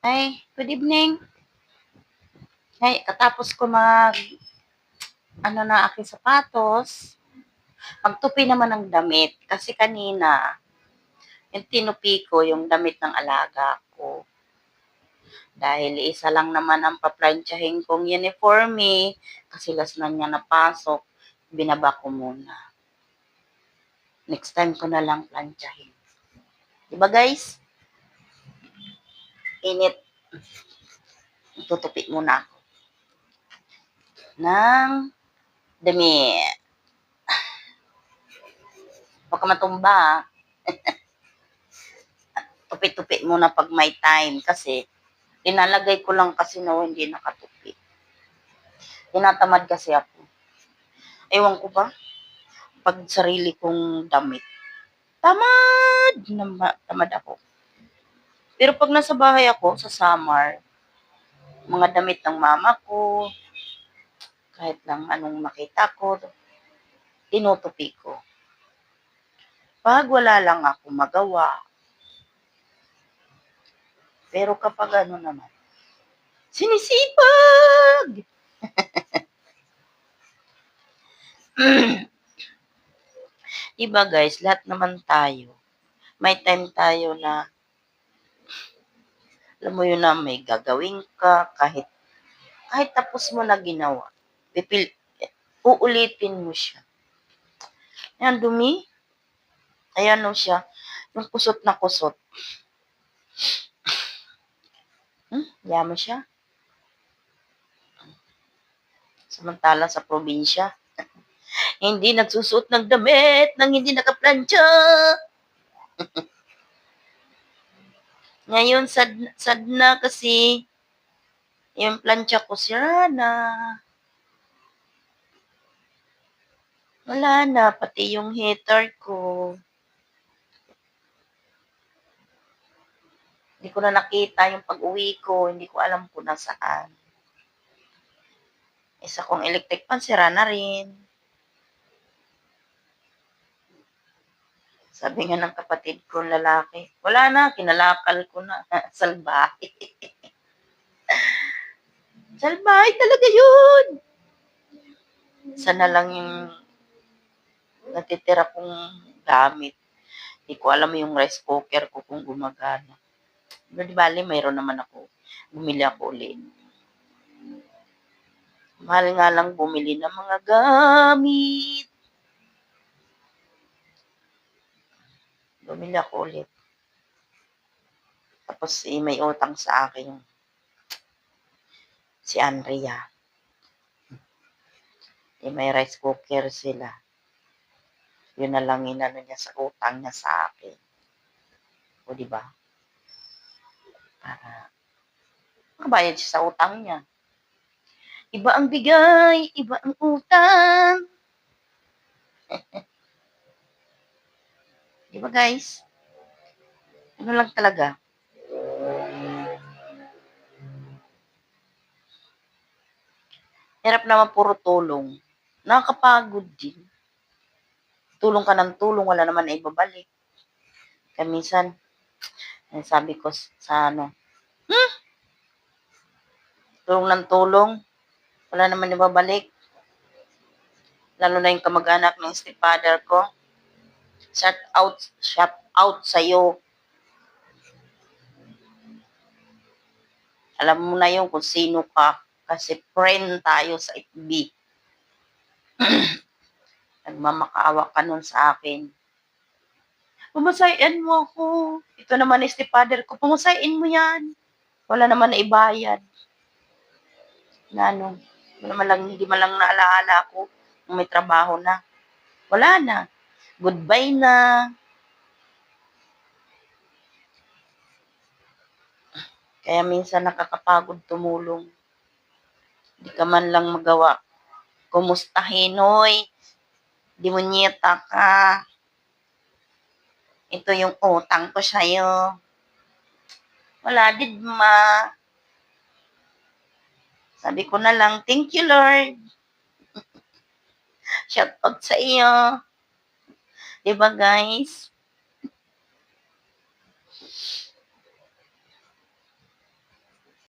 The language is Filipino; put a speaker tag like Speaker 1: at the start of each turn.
Speaker 1: Ay, good evening. Ay, katapos ko na aking sapatos, magtupi naman ng damit. Kasi kanina, yung tinupi ko, yung damit ng alaga ko. Dahil isa lang naman ang paplantsahin kong uniforme, kasi last na niya napasok, binaba ko muna. Next time ko na lang plantsahin. Diba guys? Init. Tutupi muna ako ng damit. Huwag ka matumba. Tupi-tupi muna pag may time kasi linalagay ko lang kasi na hindi nakatupi. Tinatamad kasi ako. Ewan ko ba? Pag sarili kong damit. Tamad ako. Pero pag nasa bahay ako, sa summer, mga damit ng mama ko, kahit lang anong makita ko, tinutupi ko. Pag wala lang ako magawa. Pero kapag ano naman, sinisipag! Diba guys, lahat naman tayo, may time tayo na, alam mo yun na may gagawin ka, kahit tapos mo na ginawa, uulitin mo siya. Ayan, dumi. Ayan o siya, yung kusot na kusot. Yaman siya. Samantala sa probinsya, hindi nagsusuot ng damit nang hindi nakaplansya. Ngayon, sad na kasi yung plancha ko sira na. Wala na, pati yung heater ko. Hindi ko na nakita yung pag-uwi ko. Hindi ko alam kung nasaan. Isa kong electric fan, sira na rin. Sabi nga ng kapatid ko lalaki, wala na, kinalakal ko na. Salbahe. Salbahe talaga yun. Sana lang yung natitira kong gamit. Hindi ko alam yung rice cooker ko kung gumagana. Pero di bali, mayroon naman ako. Bumili ako ulit. Mahal nga lang bumili ng mga gamit. Bumili ako ulit. Tapos may utang sa akin si Andrea. May rice cooker sila. Yun na lang inano niya sa utang niya sa akin. O di ba? Para makabayad siya sa utang niya. Iba ang bigay, iba ang utang. Di ba guys? Ano lang talaga. Hirap naman puro tulong. Nakakapagod din. Tulong ka ng tulong, wala naman na ibabalik. Kaya minsan, sabi ko sa tulong ng tulong, wala naman ibabalik. Lalo na yung kamag-anak ng stepfather ko. Shout out sa'yo. Alam mo na yun kung sino ka. Kasi friend tayo sa FB. Nagmamakaawa ka nun sa akin. Pumasayin mo ako. Ito naman is stepfather ko. Pumasayin mo yan. Wala naman na ibayad. Na ano, hindi man lang naalaala ko kung may trabaho na. Wala na. Goodbye na. Kaya minsan nakakapagod tumulong. Hindi ka man lang magawa. Kumustahin, hoy? Di mo nyeta ka. Ito yung utang ko sa'yo. Wala, didma. Sabi ko na lang, thank you, Lord. Shout out sa iyo. Diba, guys?